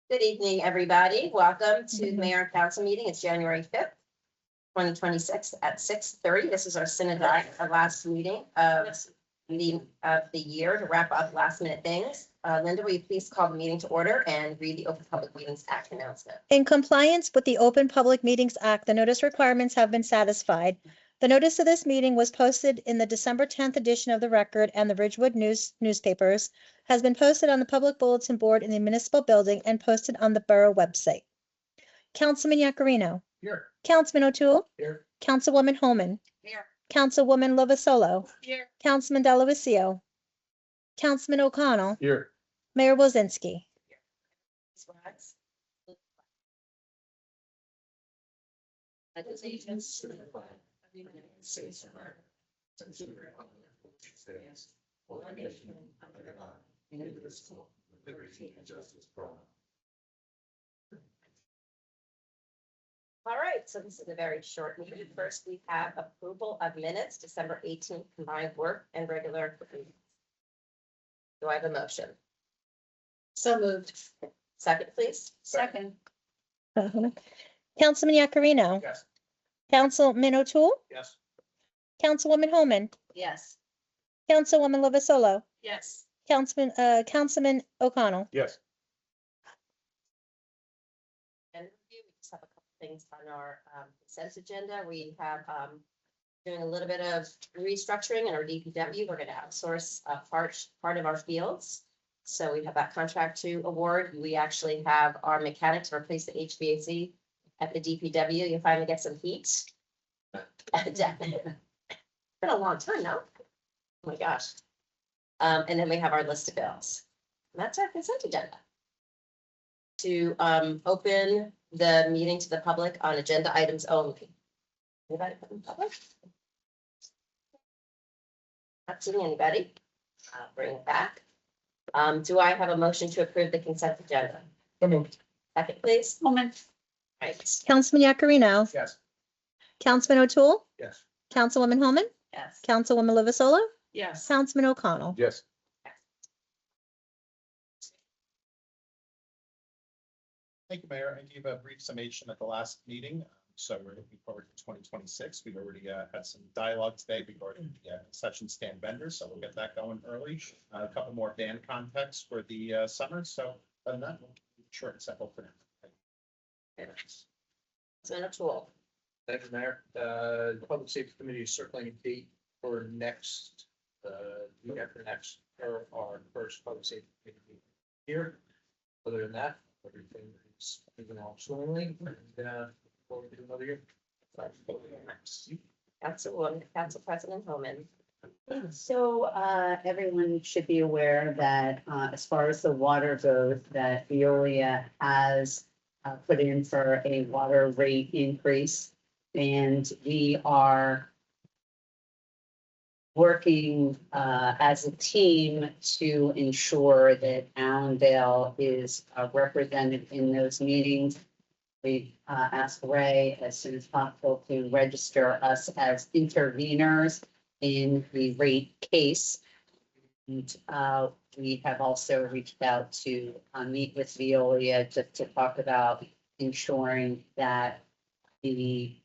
Good evening, everybody. Welcome to the Mayor and Council meeting. It's January 5th, 2026 at 6:30. This is our Sine, our last meeting of the year to wrap up last minute things. Linda, will you please call the meeting to order and read the Open Public Meetings Act announcement? In compliance with the Open Public Meetings Act, the notice requirements have been satisfied. The notice of this meeting was posted in the December 10th edition of the Record and the Ridgewood newspapers, has been posted on the public bulletin board in the municipal building and posted on the borough website. Councilman Yakarino. Here. Councilman O'Toole. Here. Councilwoman Holman. Here. Councilwoman Lovasolo. Here. Councilman Delavatio. Councilman O'Connell. Here. Mayor Wozinski. Allegiance to the flag of the United States of America, and to the republic for which it stands, one nation under God, indivisible, with liberty and justice for all. All right, so this is a very short meeting. First, we have approval of minutes, December 18th, combined work and regular. Do I have a motion? So moved. Second, please. Second. Councilman Yakarino. Yes. Councilman O'Toole. Yes. Councilwoman Holman. Yes. Councilwoman Lovasolo. Yes. Councilman O'Connell. Yes. And review, we just have a couple things on our consent agenda. We have doing a little bit of restructuring in our DPW. We're going to outsource part of our fields. So we have that contract to award. We actually have our mechanics replace the HVAC at the DPW. You finally get some heat. It's been a long time now. Oh my gosh. And then we have our list of bills. And that's our consent agenda. To open the meeting to the public on agenda items only. Anybody from the public? Not seeing anybody. I'll bring it back. Do I have a motion to approve the consent agenda? So moved. Second, please. Moment. Right. Councilman Yakarino. Yes. Councilman O'Toole. Yes. Councilwoman Holman. Yes. Councilwoman Lovasolo. Yes. Councilman O'Connell. Yes. Thank you, Mayor. I gave a brief summation at the last meeting. So we're looking forward to 2026. We've already had some dialogue today regarding the concession stand vendors, so we'll get that going early. A couple more band contacts for the summer. So other than that, we'll keep it short and simple for now. Senator Tool. Thank you, Mayor. The Public Safety Committee is circling a date for next, week after next, for our first Public Safety Committee meeting here. Other than that, everything is moving along swimmingly, and forward to another year. Council President Holman. So everyone should be aware that as far as the water goes, that Veolia has put in for a water rate increase. And we are working as a team to ensure that Allendale is represented in those meetings. We asked Ray as soon as possible to register us as interveners in the rate case. And we have also reached out to meet with Veolia just to talk about ensuring that the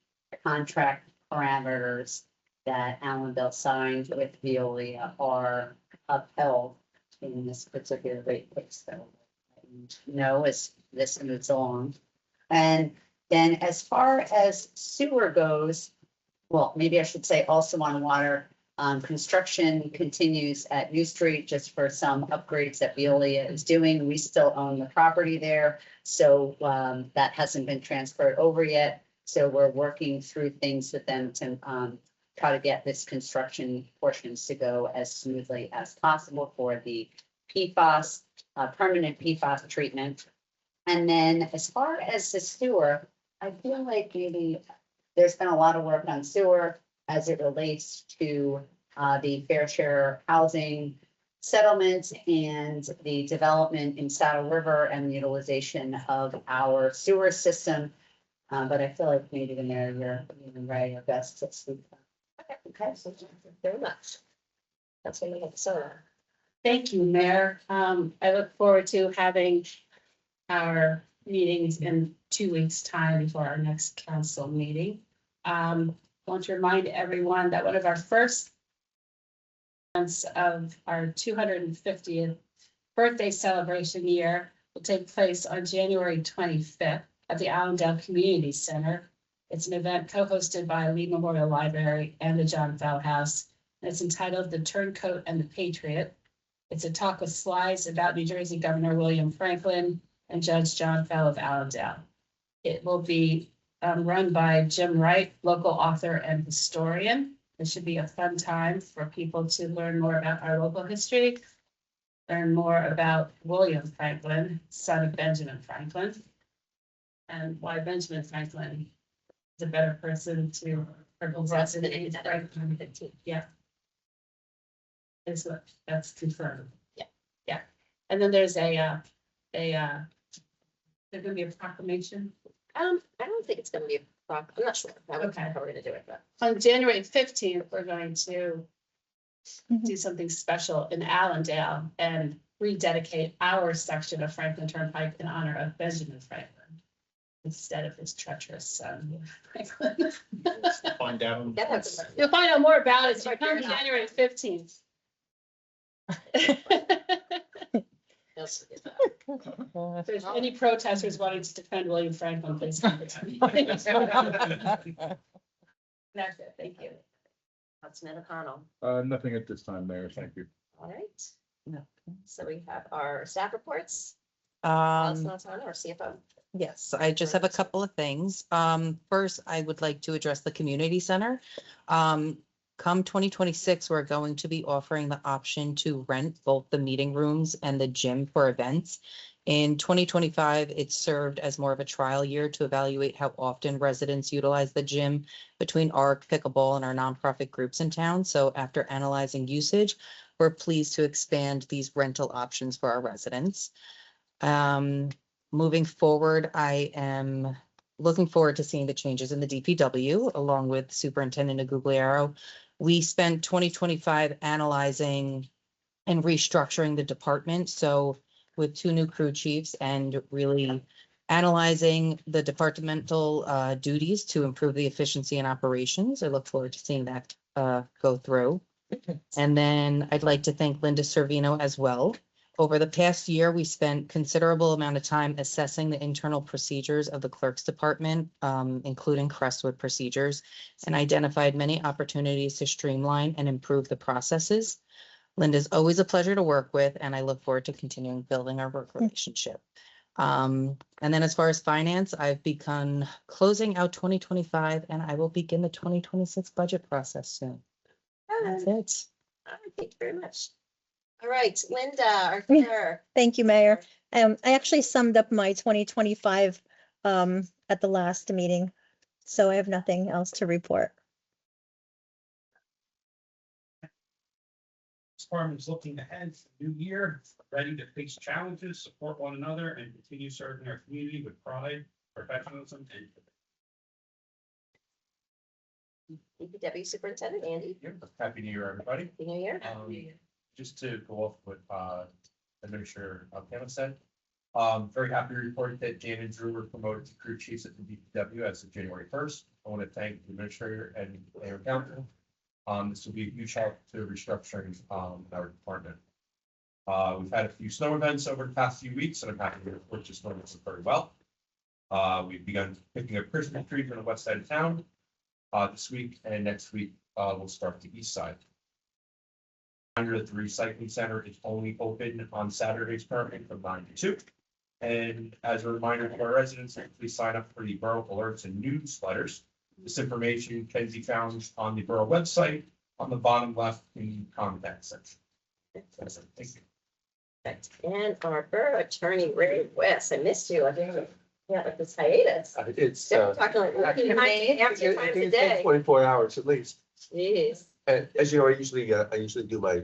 contract parameters that Allendale signed with Veolia are upheld in this particular rate case. So, as this moves along. And then as far as sewer goes, well, maybe I should say also on water, construction continues at New Street just for some upgrades that Veolia is doing. We still own the property there, so that hasn't been transferred over yet. So we're working through things with them to try to get this construction portions to go as smoothly as possible for the PFAS, permanent PFAS treatment. And then as far as the sewer, I feel like maybe there's been a lot of work on sewer as it relates to the fair share housing settlement and the development in Saddle River and the utilization of our sewer system. But I feel like maybe the mayor, you're right, your best to speak. Okay, so thank you very much. That's what we have. So Thank you, Mayor. I look forward to having our meetings in 2 weeks' time before our next council meeting. Want to remind everyone that one of our first months of our 250th birthday celebration year will take place on January 25th at the Allendale Community Center. It's an event co-hosted by Lee Memorial Library and the John Fowle House. And it's entitled The Turncoat and the Patriot. It's a talk with slides about New Jersey Governor William Franklin and Judge John Fowle of Allendale. It will be run by Jim Wright, local author and historian. It should be a fun time for people to learn more about our local history, learn more about William Franklin, son of Benjamin Franklin, and why Benjamin Franklin is a better person to represent than Franklin. Yeah. That's confirmed. Yeah. Yeah. And then there's there's gonna be a proclamation. I don't think it's gonna be I'm not sure how Okay. we're gonna do it, but. On January 15th, we're going to Mhm. do something special in Allendale and rededicate our section of Franklin Turnpike in honor of Benjamin Franklin instead of his treacherous son, Franklin. Find out. That has a- You'll find out more about it. It's You right come there. January 15th. Yes, it is. If there's any protesters wanting to defend William Franklin, please come. That's it. Thank you. Councilman O'Connell. Nothing at this time, Mayor. Thank you. All right. No. So we have our staff reports. Um, Allison O'Connell, our CFO. yes, I just have a couple of things. First, I would like to address the community center. Come 2026, we're going to be offering the option to rent both the meeting rooms and the gym for events. In 2025, it served as more of a trial year to evaluate how often residents utilize the gym between ARC, pickleball, and our nonprofit groups in town. So after analyzing usage, we're pleased to expand these rental options for our residents. Moving forward, I am looking forward to seeing the changes in the DPW along with Superintendent Agugliaro. We spent 2025 analyzing and restructuring the department. So with 2 new crew chiefs and really analyzing the departmental duties to improve the efficiency and operations. I look forward to seeing that go through. And then I'd like to thank Linda Servino as well. Over the past year, we spent considerable amount of time assessing the internal procedures of the clerk's department, including Crestwood procedures, and identified many opportunities to streamline and improve the processes. Linda's always a pleasure to work with, and I look forward to continuing building our work relationship. And then as far as finance, I've begun closing out 2025, and I will begin the 2026 budget process soon. That's it. All right, thank you very much. All right, Linda, our clerk. Thank you, Mayor. I actually summed up my 2025 at the last meeting, so I have nothing else to report. Department is looking ahead to the new year, ready to face challenges, support one another, and continue serving our community with pride, professionalism, and DPW Superintendent Andy. Happy New Year, everybody. Happy New Year. Just to go off what Administrator Campbell said. Very happy to report that Dan and Drew were promoted to crew chiefs at the DPW as of January 1st. I want to thank the administrator and Mayor Council. This will be a huge help to restructuring our department. We've had a few snow events over the past few weeks, and I'm happy to report the snow events very well. We've begun picking up Christmas trees on the west side of town this week, and next week we'll start the east side. Reminder that the recycling center is only open on Saturdays currently from 9 to 2. And as a reminder to our residents, please sign up for the borough alerts and newsletters. This information can be found on the borough website on the bottom left in the contact section. That's it. Thank you. Perfect. And our borough attorney, Ray West, I missed you. I think, yeah, like this hiatus. It's, We're talking like 14 times a day. 24 hours at least. Jeez. And as you know, I usually do my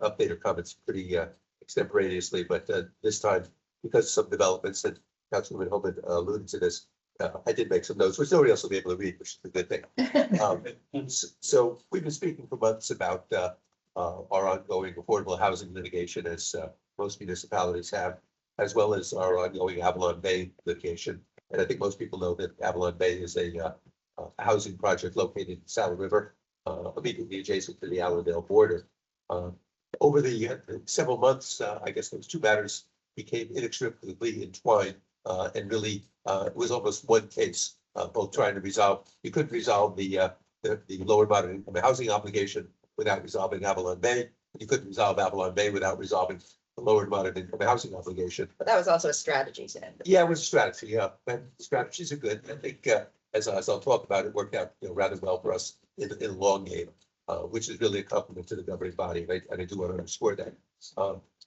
update or comments pretty extemporaneously, but this time, because of some developments that Councilwoman Holman alluded to this, I did make some notes, which nobody else will be able to read, which is a good thing. So we've been speaking for months about our ongoing affordable housing litigation, as most municipalities have. as well as our ongoing Avalon Bay litigation. And I think most people know that Avalon Bay is a housing project located in Saddle River, immediately adjacent to the Allendale border. Over the several months, I guess those two matters became inextricably entwined, and really it was almost one case, both trying to resolve. You couldn't resolve the lower moderate income housing obligation without resolving Avalon Bay. You couldn't resolve Avalon Bay without resolving the lower moderate income housing obligation. But that was also a strategy, Sid. Yeah, it was a strategy. Yeah, and strategies are good. I think as I'll talk about, it worked out rather well for us in the long game, which is really a compliment to the governing body, and I do want to underscore that.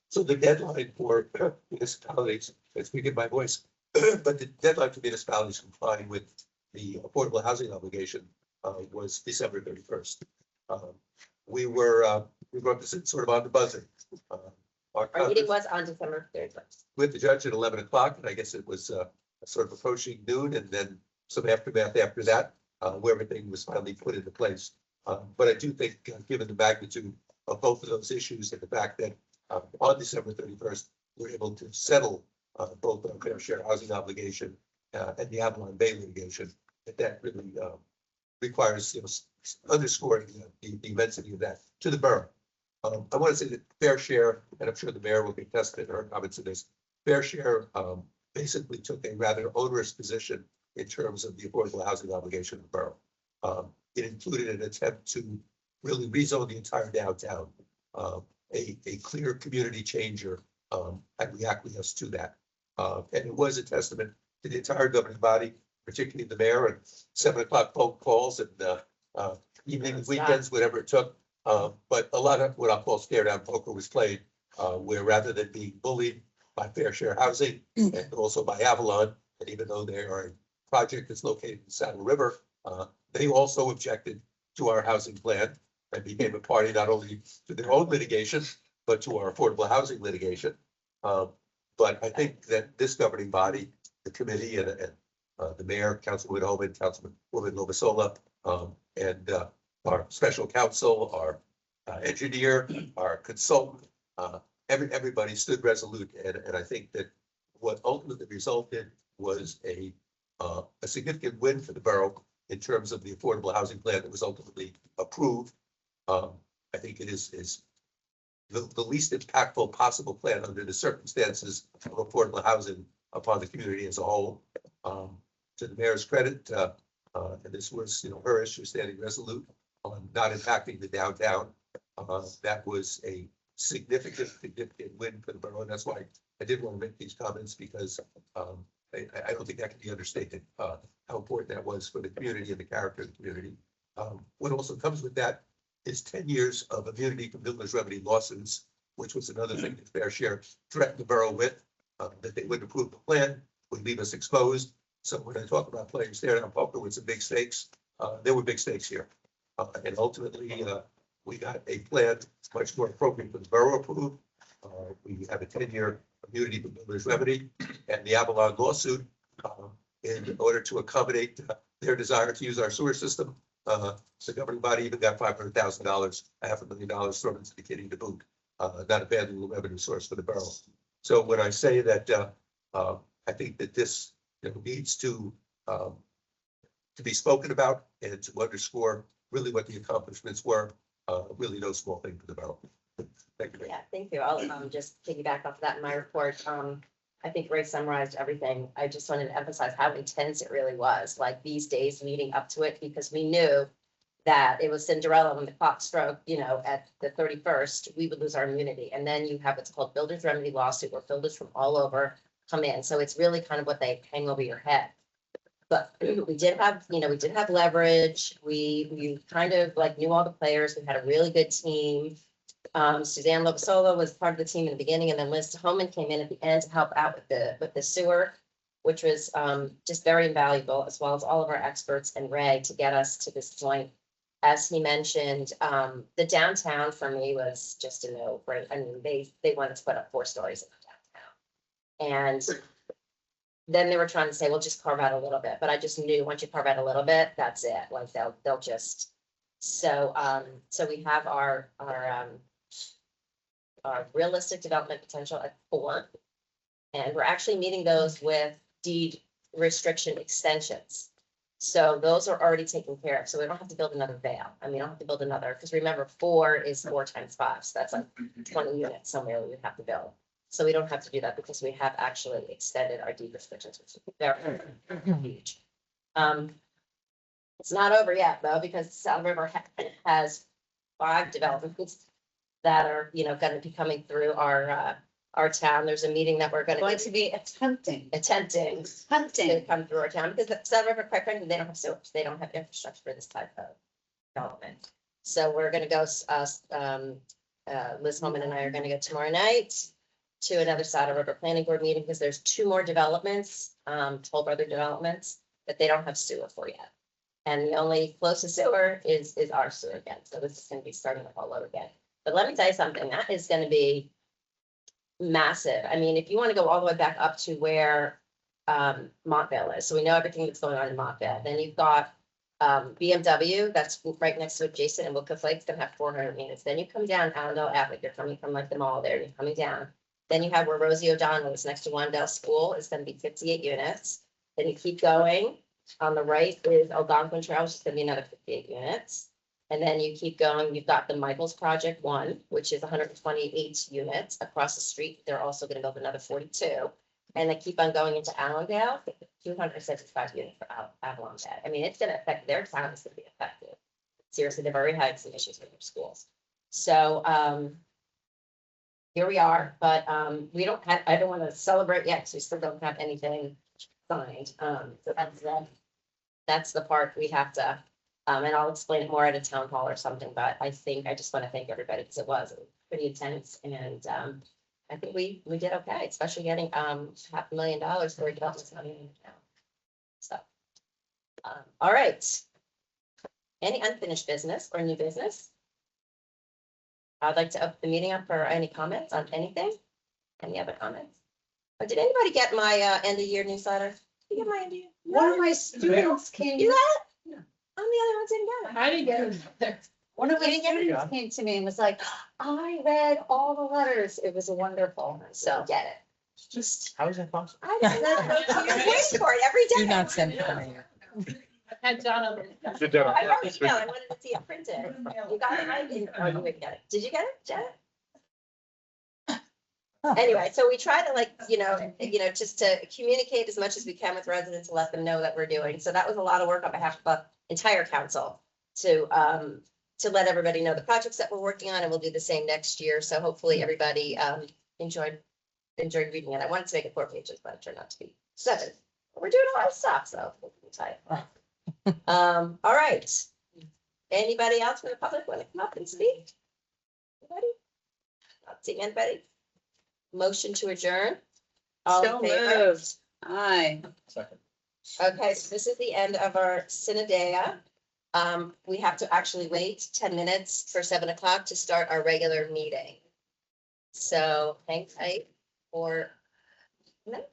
So the deadline for municipalities, let's forgive my voice, but the deadline for municipalities complying with the affordable housing obligation was December 31st. We were up to sort of on the buzzer. Our meeting was on December 31st. With the judge at 11 o'clock, and I guess it was sort of approaching noon, and then some aftermath after that, where everything was finally put into place. But I do think, given the magnitude of both of those issues and the fact that on December 31st, we're able to settle both our fair share housing obligation and the Avalon Bay litigation, that really requires underscoring the immensity of that to the borough. I want to say that fair share, and I'm sure the mayor will be tested in her comments of this, fair share basically took a rather onerous position in terms of the affordable housing obligation of the borough. It included an attempt to really rezone the entire downtown, a clear community changer, and we acquiesced to that. And it was a testament to the entire governing body, particularly the mayor, and 7 o'clock phone calls and evenings, weekends, whatever it took. But a lot of what I'll call stare down poker was played, where rather than being bullied by fair share housing and also by Avalon, and even though they are a project that's located in Saddle River, they also objected to our housing plan and became a party not only to their own litigation, but to our affordable housing litigation. But I think that this governing body, the committee, and the mayor, Councilwoman Homan, Councilwoman Lovasola, and our special counsel, our engineer, our consultant, everybody stood resolute. And I think that what ultimately resulted was a significant win for the borough in terms of the affordable housing plan that was ultimately approved. I think it is the least impactful possible plan under the circumstances of affordable housing upon the community as a whole. To the mayor's credit, and this was her issue, standing resolute on not impacting the downtown. That was a significant win for the borough, and that's why I did want to make these comments, because I don't think that can be understated, how important that was for the community and the character of the community. What also comes with that is 10 years of immunity from builder's remedy lawsuits, which was another thing that Fair Share threatened the borough with, that they wouldn't approve the plan, would leave us exposed. So when I talk about playing stare down poker with some big stakes, there were big stakes here. And ultimately, we got a plan much more appropriate for the borough approved. We have a 10-year immunity from builder's remedy, and the Avalon lawsuit, in order to accommodate their desire to use our sewer system. The governing body even got $500,000, $500,000 thrown into the kitty to boot. Not a bad little revenue source for the borough. So when I say that, I think that this needs to be spoken about and to underscore really what the accomplishments were. Really no small thing for the borough. Thank you. Yeah, thank you. I'll just piggyback off that in my report. I think Ray summarized everything. I just wanted to emphasize how intense it really was, like these days leading up to it, because we knew that it was Cinderella when the clock struck, at the 31st, we would lose our immunity. And then you have what's called builder's remedy lawsuit, where builders from all over come in. So it's really kind of what they hang over your head. But we did have leverage. We kind of knew all the players. We had a really good team. Suzanne Lovasola was part of the team in the beginning, and then Liz Homan came in at the end to help out with the sewer, which was just very invaluable, as well as all of our experts and Ray to get us to this point. As he mentioned, the downtown for me was just a no-brainer. I mean, they wanted to put up 4 stories in the downtown, and then they were trying to say, well, just carve out a little bit. But I just knew once you carve out a little bit, that's it. Like they'll just. So we have our realistic development potential at 4, And we're actually meeting those with deed restriction extensions. So those are already taken care of, so we don't have to build another Vale. I mean, we don't have to build another, because remember, 4 is 4 times 5, so that's like 20 units somewhere we would have to build. So we don't have to do that because we have actually extended our deed restrictions, which is very huge. It's not over yet, though, because South River has 5 developments that are, gonna be coming through our town. There's a meeting that we're Going gonna to be attempting to come through our town, because the South River, quite frankly, they don't have sewage, they don't have infrastructure for this type of development. So we're gonna go, Liz Holman and I are gonna go tomorrow night to another Saddle River Planning Board meeting, because there's 2 more developments, Toll Brother developments, that they don't have sewer for yet. And the only closest sewer is our sewer again, so this is gonna be starting all over again. But let me tell you something, that is gonna be massive. I mean, if you want to go all the way back up to where Montvale is, so we know everything that's going on in Montvale, then you've got BMW, that's right next to adjacent, and Wilka Lake's gonna have 400 units. Then you come down Allendale Ave, you're coming from like the mall there, you're coming down. Then you have where Rosie O'Donnell is next to Wandell School, is gonna be 58 units. Then you keep going, on the right is Algonquin Trail, which is gonna be another 58 units. And then you keep going, you've got the Michaels Project 1, which is 128 units across the street. They're also gonna build another 42. And they keep on going into Allendale, 275 units for Avalon Bay. I mean, it's gonna affect, their town is gonna be affected. Seriously, they've already had some issues with their schools. So, here we are, but, we don't have, I don't wanna celebrate yet, because we still don't have anything signed. So that's the part we have to, and I'll explain it more at a town hall or something, but I think, I just want to thank everybody, because it was pretty intense, and, I think we did okay, especially getting, $500,000 for a development money in town. So, all right. Any unfinished business or new business? I'd like to open the meeting up for any comments on anything. Any other comments? Or did anybody get my, end of year newsletter? Did you get my end of year? One of my students came, You got it? I'm the other one didn't get it. I didn't get it. one of my You didn't get it? students came to me and was like, I read all the letters. It was wonderful. So So get it. Just, how is that possible? I don't know. You're waiting for it every day. Do not send it to me. I had John over. Sit down. I know, you know, I wanted to see it printed. You got it, I didn't, oh, you didn't get it. Did you get it, Janet? Anyway, so we try to just to communicate as much as we can with residents to let them know that we're doing. So that was a lot of work on behalf of the entire council to let everybody know the projects that we're working on, and we'll do the same next year. So hopefully everybody enjoyed reading it. I wanted to make it 4 pages, but it turned out to be 7. We're doing a lot of stuff, so we'll be tight. All right. Anybody else from the public want to come up and speak? Anybody? Not seeing anybody. Motion to adjourn. All So in favor? moved. Aye. Second. Okay, so this is the end of our Synodea. We have to actually wait 10 minutes for 7 o'clock to start our regular meeting. So hang tight for a minute.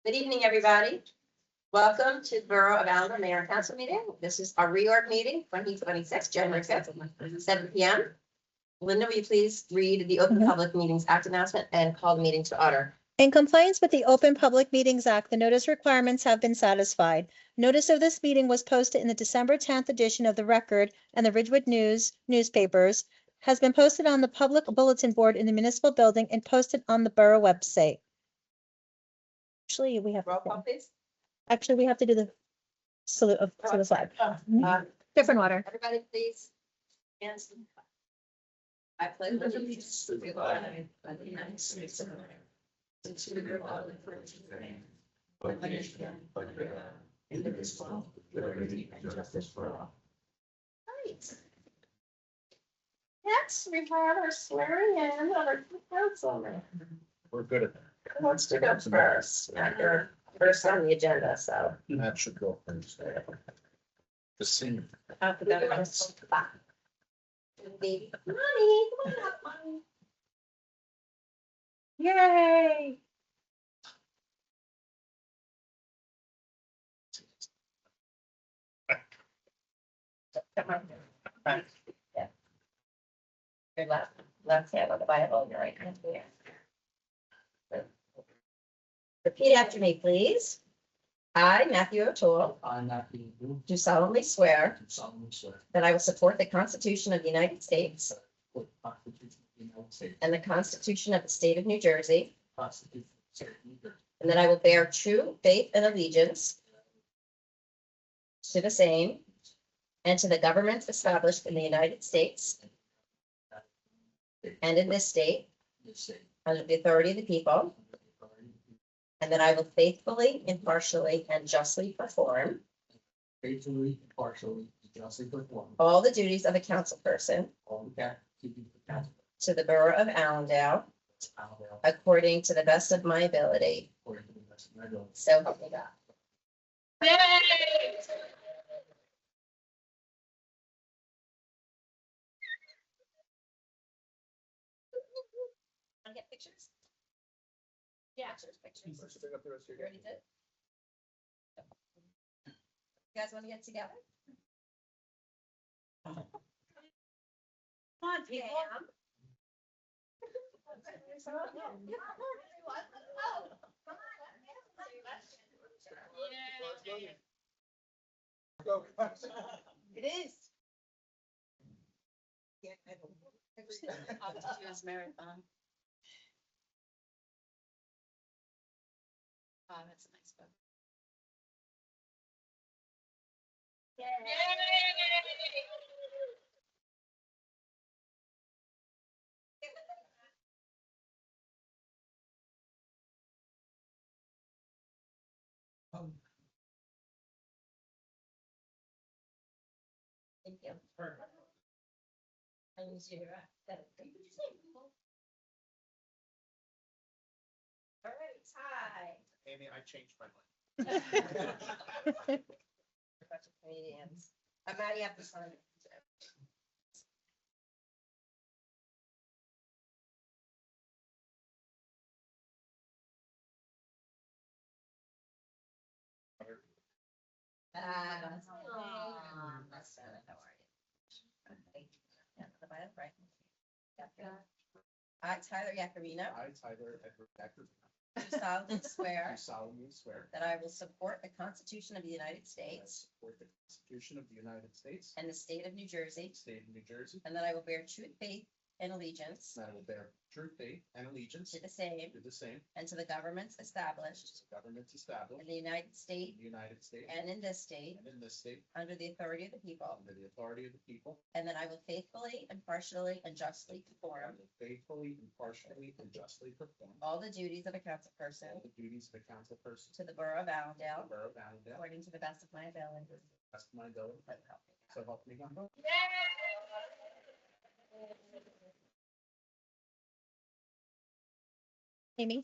Good evening, everybody. Welcome to the Borough of Allendale Mayor and Council meeting. This is our reorg meeting, 2026, January 5th, 7 p.m. Linda, will you please read the Open Public Meetings Act announcement and call the meeting to order? In compliance with the Open Public Meetings Act, the notice requirements have been satisfied. Notice of this meeting was posted in the December 10th edition of the Record and the Ridgewood newspapers, has been posted on the public bulletin board in the municipal building and posted on the borough website. Actually, we have, Roll call, please. we have to do the salute to the flag. Different order. Everybody, please. Hands. I pledge allegiance to the flag of the United States of America, and to the republic for which it stands, one nation, under God, indivisible, with liberty and justice for all. Right. Next, we have our swearing in of our councilman. We're good at that. Who wants to go first? You're first on the agenda, so. That should go first. The senior. Baby, mommy, come on up, mommy. Yay. Your left hand on the Bible, your right hand here. Repeat after me, please. I, Matthew O'Toole, I, Matthew Wu, do solemnly swear do solemnly swear that I will support the Constitution of the United States for the Constitution of the United States, and the Constitution of the State of New Jersey, Constitution of the State of New Jersey, and that I will bear true faith and allegiance to the same and to the governments established in the United States and in this state this state, under the authority of the people, under the authority of the people, and that I will faithfully, impartially, and justly perform faithfully, impartially, and justly perform all the duties of a council person all the duties of the council to the Borough of Allendale of Allendale according to the best of my ability. according to the best of my ability. So help me God. Want to get pictures? Yeah, pictures. You already did? You guys want to get together? Come on, people. It is. Off to do his marathon. Oh, that's a nice book. Thank you. I use your, all right, hi. Amy, I changed my mind. Professional comedians. I'm Maddie, have to sign it. That's better. How are you? Okay. Yeah, the Bible, right? Yeah. I, Tyler Yakarino, I, Tyler Edward Decker, do solemnly do swear solemnly swear that I will support the Constitution of the United that I States support the Constitution of the United States, and the state of New Jersey, State of New Jersey, and that I will bear true faith and allegiance and I will bear true faith and allegiance to the same to the same and to the governments established as the governments established in the United in States the United States and in this state and in this state under the authority of the people, under the authority of the people, and that I will faithfully, impartially, and justly perform and will faithfully, impartially, and justly perform all the duties of a council person all the duties of a council person to the Borough of to the Allendale Borough of Allendale, to according to the best of my ability. the best of my ability. So help me God. So help me God. Amy?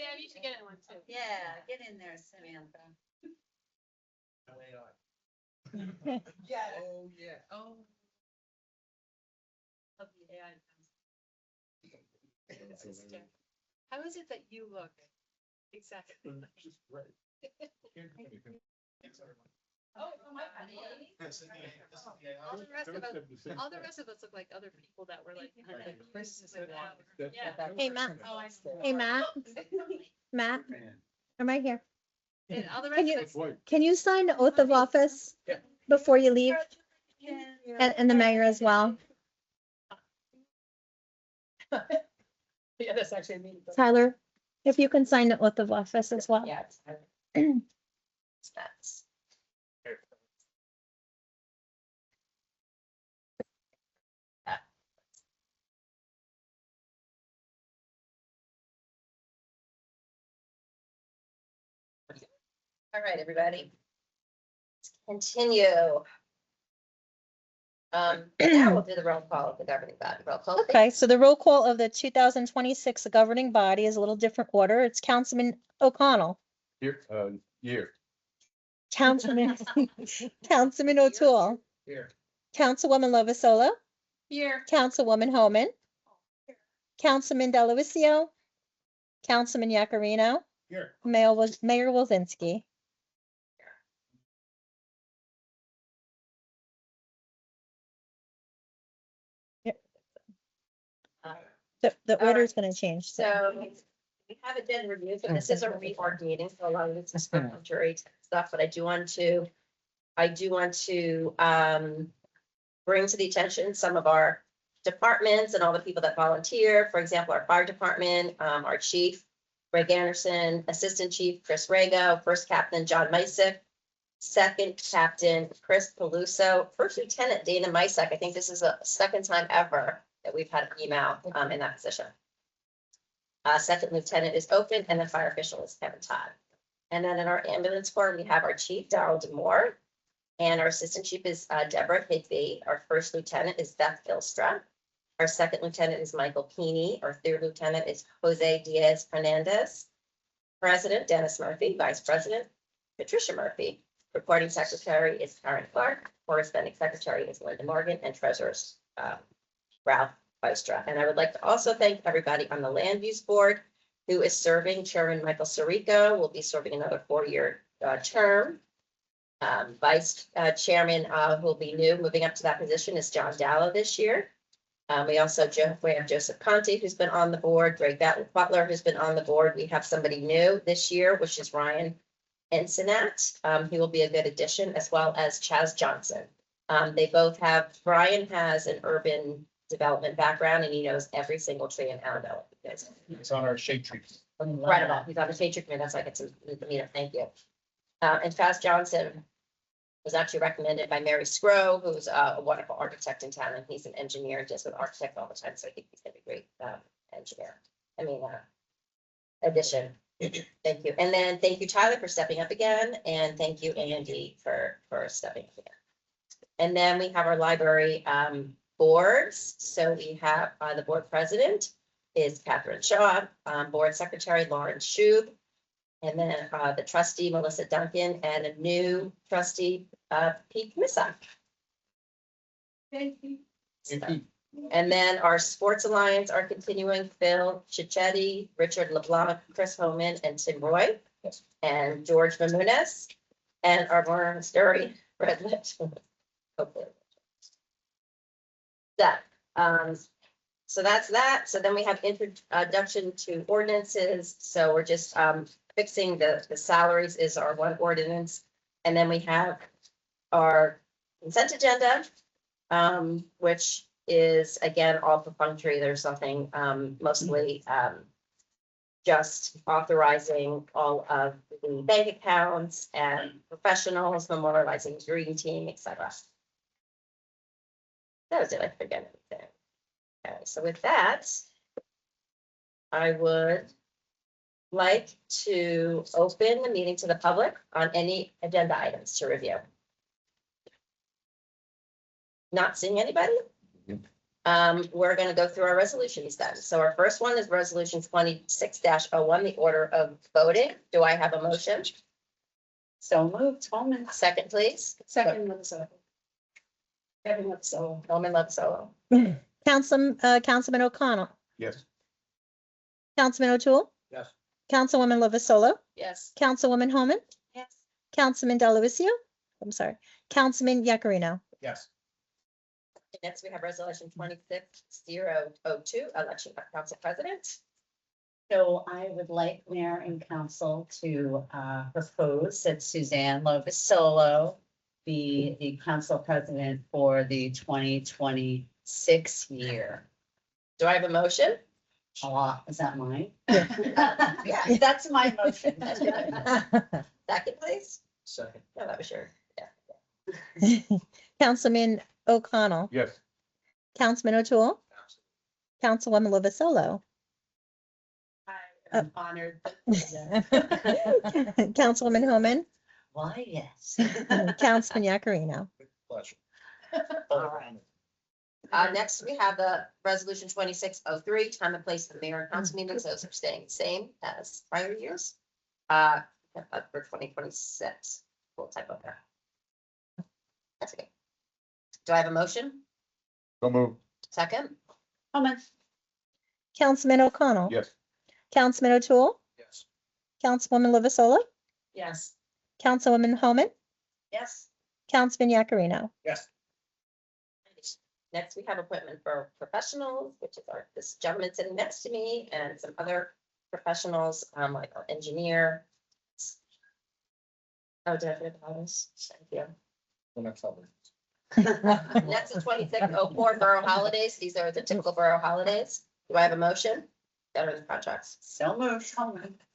Sam, you should get in one too. Yeah, get in there, Samantha. Yeah. Oh, yeah. Oh. Love the AI. How is it that you look? Exactly. Just right. Thanks, everyone. Oh, my funny. This is the All the rest of us look like other people that were like. Chris is Yeah. Hey, Matt. Oh, I see. Hey, Matt. Matt, I'm right here. And all the Can rest you- of us. White. Can you sign the oath of office Yeah. before you leave? And the mayor as well. Yeah, that's actually me. Tyler, if you can sign the oath of office as well. Yeah. That's. All right, everybody. Let's continue. Now we'll do the roll call of the governing body. Roll call. please. Okay, so the roll call of the 2026 governing body is a little different order. It's Councilman O'Connell, Here, year. Councilman, Councilman O'Toole, Here. Councilwoman Lovasolo, Here. Councilwoman Homan, Councilman Delavatio, Councilman Yakarino, Here. Mayor Wolzinski. The All order is right. going to change. So we have agenda review, so this is a reorg meeting, so a lot of this is jury stuff, but I do want to bring to the attention some of our departments and all the people that volunteer. For example, our fire department, our chief, Greg Anderson, assistant chief, Chris Rago, first captain, John Mysick, second captain, Chris Paluso, first lieutenant, Dana Mysick. I think this is the second time ever that we've had an email in that position. Second lieutenant is open, and the fire official is Kevin Todd. And then in our ambulance corps, we have our chief, Darrell Demore, and our assistant chief is Deborah Higby. Our first lieutenant is Beth Gilstra. Our second lieutenant is Michael Keeney. Our third lieutenant is Jose Diaz Fernandez. President Dennis Murphy, vice president Patricia Murphy. Recording secretary is Karen Clark. Corresponding secretary is Linda Morgan, and treasurer is Ralph Bystra. And I would like to also thank everybody on the Land Use Board who is serving. Chairman Michael Sirico will be serving another 4-year term. Vice Chairman who will be new, moving up to that position, is John Dallow this year. We have Joseph Conti, who's been on the board, Greg Butler, who's been on the board. We have somebody new this year, which is Ryan Ensenat. He will be a good addition, as well as Chaz Johnson. They both have, Brian has an urban development background, and he knows every single tree in Annabelle. It's on our shade trees. Incredible. He's on the shade tree committee. That's why I get to meet him. Thank you. And Chaz Johnson was actually recommended by Mary Scrow, who's a wonderful architect in town, and he's an engineer, just with architects all the time. So I think he's gonna be a great engineer. Addition. Thank you. And then thank you, Tyler, for stepping up again. And thank you, Andy, for stepping up again. And then we have our library boards. So we have the board president is Catherine Shaw, board secretary Lauren Shube, and then the trustee Melissa Duncan, and a new trustee Pete Missa. Thank you. And then our sports alliance are continuing: Phil Chichetti, Richard LeBlanc, Chris Homan, and Tim Roy, and George Mamunis, and our Warren Story Redlit. Hopefully. That. So that's that. So then we have introduction to ordinances. So we're just fixing the salaries is our one ordinance. And then we have our consent agenda, which is again all perfunctory. There's nothing mostly just authorizing all of the bank accounts and professionals, memorializing the green team, etc. That was it. I forget everything. Okay, so with that, I would like to open the meeting to the public on any agenda items to review. Not seeing anybody? We're going to go through our resolutions then. So our first one is resolution 26-01, the order of voting. Do I have a motion? So moved, Holman. Second, please. Second, Melissa. Kevin Lipsolo. Holman Love Solo. Councilman O'Connell, Yes. Councilman O'Toole, Yes. Councilwoman Lovasolo, Yes. Councilwoman Homan, Yes. Councilman Delavatio, I'm sorry, Councilman Yakarino. Yes. Next, we have resolution 26-002, election of council president. So I would like mayor and council to propose that Suzanne Lovasolo be the council president for the 2026 year. Do I have a motion? Is that mine? Yeah, that's my motion. Second, please. Second. No, that was your, yeah. Councilman O'Connell, Yes. Councilman O'Toole, Councilwoman Lovasolo, I am honored. Councilwoman Homan, Why, yes. Councilman Yakarino. Pleasure. All right. Next, we have the resolution 2603, time and place of the mayor and council meetings. Those are staying the same as prior years. For 2026, full type of there. That's okay. Do I have a motion? So moved. Second? Holman. Councilman O'Connell. Yes. Councilman O'Toole, Yes. Councilwoman Lovasolo, Yes. Councilwoman Homan, Yes. Councilman Yakarino. Yes. Next, we have appointment for professionals, which is this gentleman sitting next to me and some other professionals, like our engineer. Oh, did I forget about this? Thank you. Well, that's all. Next is 2604 borough holidays. These are the typical borough holidays. Do I have a motion? That are the contracts. So moved.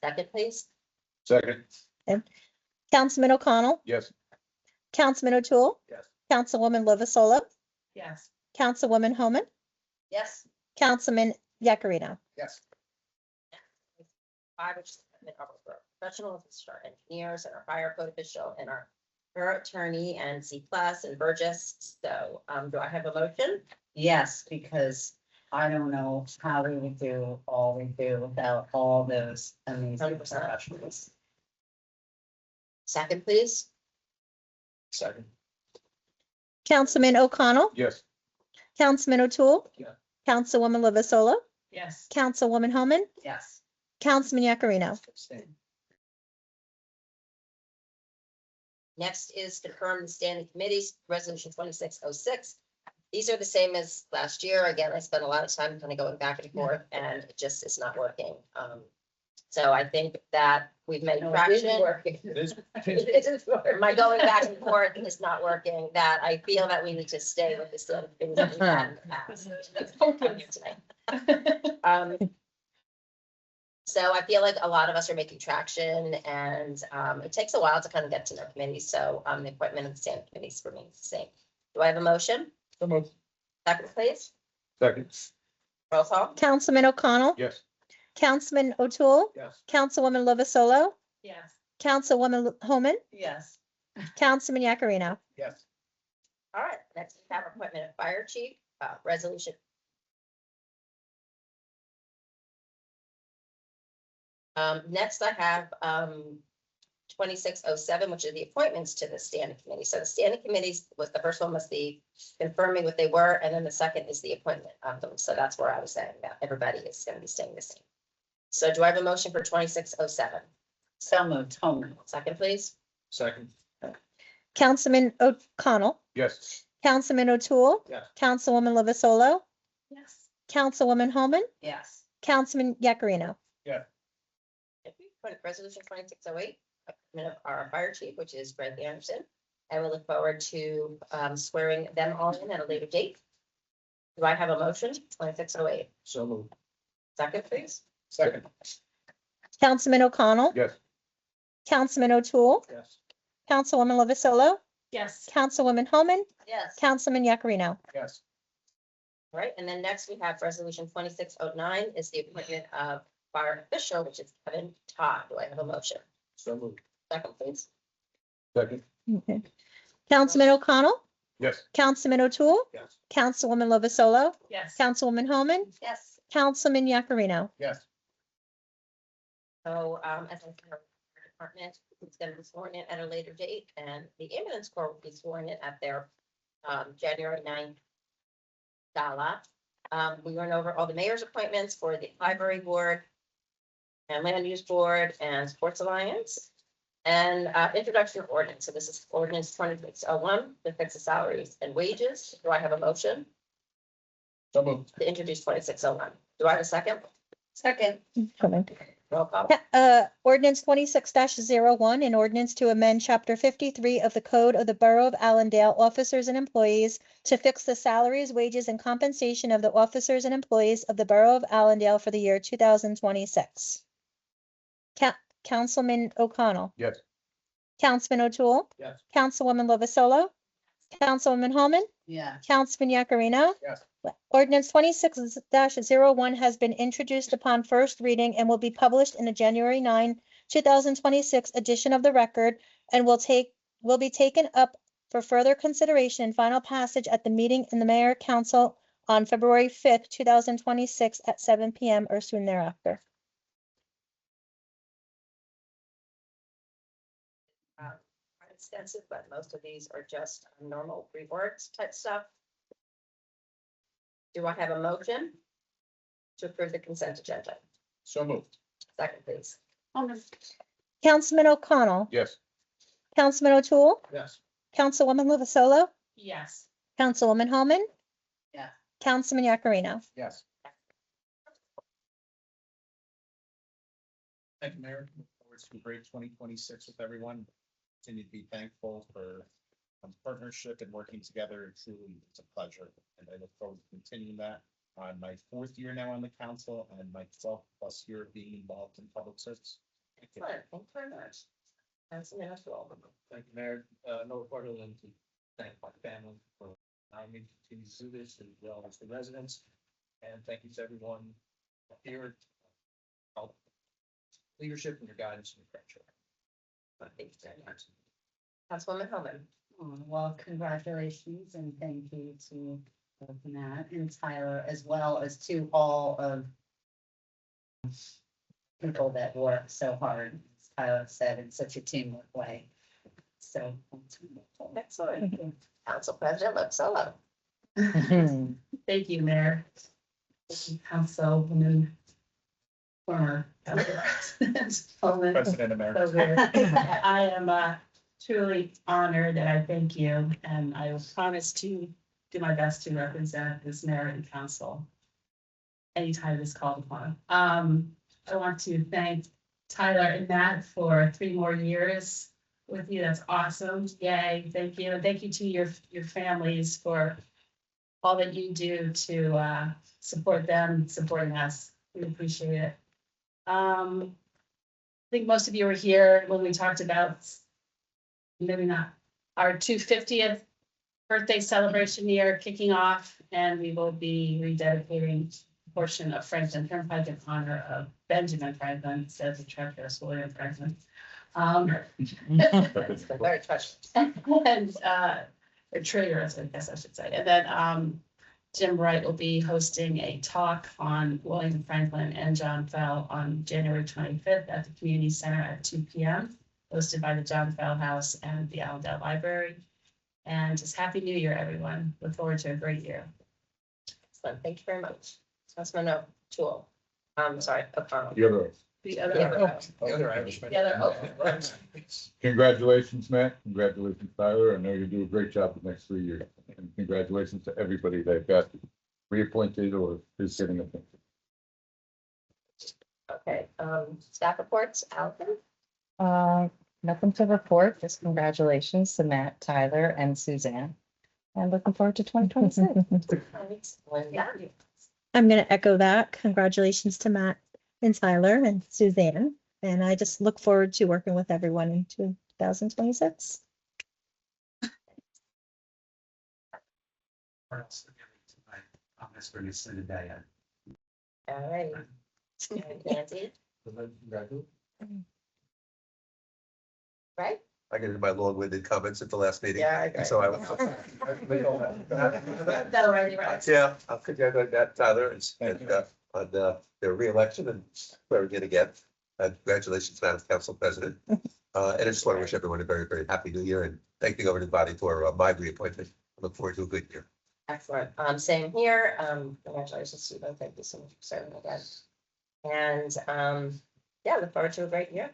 Second, please. Second, Councilman O'Connell, yes. Councilman O'Toole, Yes. Councilwoman Lovasolo, Yes. Councilwoman Homan, Yes. Councilman Yakarino. Yes. Five, which is appointment of our borough professionals, which are engineers and our fire code official and our borough attorney and C plus and Burgess. So, do I have a motion? Yes, because I don't know how we would do all we do without all those amazing 100%. professionals. Second, please. Second. Councilman O'Connell, Yes. Councilman O'Toole, Yeah. Councilwoman Lovasolo, Yes. Councilwoman Homan, Yes. Councilman Yakarino. Abstain. Next is confirm the standing committees, resolution 2606. These are the same as last year. Again, I spent a lot of time kind of going back and forth and it just is not working. So I think that we've made No, it is traction. working. It is. It is working. My going back and forth is not working, that I feel that we need to stay with the standing committees that we've had in the past. That's why I'm here tonight. So I feel like a lot of us are making traction and it takes a while to kind of get to know committees. So the appointment of the standing committees remains the same. Do I have a motion? So moved. Second, please. Second, Roll call. Councilman O'Connell, yes. Councilman O'Toole, Yes. Councilwoman Lovasolo, Yes. Councilwoman Homan, Yes. Councilman Yakarino. Yes. All right, next we have appointment of fire chief, resolution. Next I have 2607, which are the appointments to the standing committee. So the standing committees was, the first one was the confirming what they were, and then the second is the appointment of them. So that's where I was saying that everybody is going to be staying the same. So do I have a motion for 2607? So moved. Homer. Second, please. Second. Councilman O'Connell, Yes. Councilman O'Toole, Yes. Councilwoman Lovasolo, Yes. Councilwoman Homan, Yes. Councilman Yakarino. Resolution 2608, appointment of our fire chief, which is Greg Anderson. And we look forward to swearing them all in at a later date. Do I have a motion? 2608. So moved. Second, please. Second. Councilman O'Connell, Yes. Councilman O'Toole, Yes. Councilwoman Lovasolo, Yes. Councilwoman Homan, Yes. Councilman Yakarino. Yes. All right, and then next we have resolution 2609 is the appointment of fire official, which is Kevin Todd. Do I have a motion? So moved. Second, please. Second, Okay. Councilman O'Connell, yes. Councilman O'Toole, Yes. Councilwoman Lovasolo, Yes. Councilwoman Homan, Yes. Councilman Yakarino. Yes. So, as I said, our department is going to be sworn in at a later date, and the ambulance corps will be sworn in at their January 9th gala. We went over all the mayor's appointments for the library board and land use board and sports alliance. And introduction of ordinance. So this is ordinance 2601 to fix the salaries and wages. Do I have a motion So moved. to introduce 2601? Do I have a second? Second. Roll call. Ordinance 26-01, an ordinance to amend chapter 53 of the Code of the Borough of Allendale, officers and employees to fix the salaries, wages, and compensation of the officers and employees of the Borough of Allendale for the year 2026. Councilman O'Connell, Yes. Councilman O'Toole, Yes. Councilwoman Lovasolo, Councilwoman Homan, Yeah. Councilman Yakarino. Yes. Ordinance 26-01 has been introduced upon first reading and will be published in a January 9, 2026 edition of the record and will be taken up for further consideration and final passage at the meeting in the mayor council on February 5th, 2026 at 7 p.m. or soon thereafter. Quite extensive, but most of these are just normal reworks type stuff. Do I have a motion to approve the consent agenda? So moved. Second, please. Councilman O'Connell, Yes. Councilman O'Toole, Yes. Councilwoman Luvasolo, Yes. Councilwoman Holman. Yeah. Councilman Yakarino. Yes. Thank you, Mayor. Look forward to a great 2026 with everyone. Continue to be thankful for partnership and working together. Truly, it's a pleasure. And I look forward to continuing that on my 4th year now on the council and my 12+ year of being involved in public service. Thank you. Excellent. Thank you very much. Councilman O'Toole. Thank you, Mayor. No further than to thank my family for allowing me to continue to do this, as well as the residents. And thank you to everyone here. Help leadership and your guidance and your friendship. Thank you very much. Councilwoman Holman. Well, congratulations and thank you to both Matt and Tyler, as well as to all of people that work so hard, as Tyler said, in such a teamwork way. So. Excellent. Council President Luvasolo. Thank you, Mayor. Thank you, Councilwoman. Former. Councilwoman. President America. Over. I am truly honored and I thank you, and I will promise to do my best to represent this mayor and council anytime it's called upon. I want to thank Tyler and Matt for 3 more years with you. That's awesome. Yay. Thank you. And thank you to your families for all that you do to support them, supporting us. We appreciate it. I think most of you were here when we talked about, maybe not, our 250th birthday celebration year kicking off, and we will be rededicating a portion of Franklin Turnpike in honor of Benjamin Franklin instead of Travis William Franklin. It's been very touching. And or traitorous, I guess I should say. And then Jim Wright will be hosting a talk on William Franklin and John Fell on January 25th at the Community Center at 2 p.m. hosted by the John Fell House and the Allendale Library. And just Happy New Year, everyone. Look forward to a great year. Excellent. Thank you very much. Councilman O'Toole. Sorry, O'Connell. The other. The other, The other Irishman. the other, Congratulations, Matt. Congratulations, Tyler. I know you do a great job the next 3 years. And congratulations to everybody that got reappointed or is getting appointed. Okay, staff reports, Allison. Nothing to report, just congratulations to Matt, Tyler, and Suzanne. And looking forward to 2026. Linda. I'm going to echo that. Congratulations to Matt and Tyler and Suzanne. And I just look forward to working with everyone in 2026. Or else they're giving tonight. I'm just going to send it down. All right. Nancy, right? I get into my long-winded comments at the last meeting. Yeah, I agree. So I. That already, right? Yeah, I'll congratulate Matt, Tyler, and on their reelection and where we're gonna get. Congratulations, Madam Council President. And I just want to wish everyone a very, very happy new year and thank the governing body for my reappointment. I look forward to a good year. Excellent. Same here. Congratulations to both. Thank you so much for serving again. And yeah, look forward to a great year.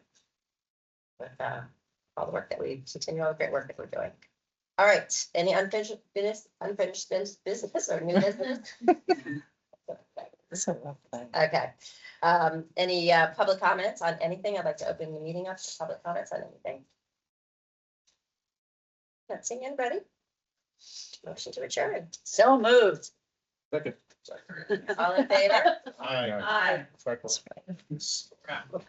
With all the work that we continue, all the great work that we're doing. All right, any unfinished business or new business? It's a rough thing. Okay. Any public comments on anything? I'd like to open the meeting up to public comments on anything. Not seeing anybody. Motion to adjourn. So moved. Second. All in favor? Aye. Aye. Second.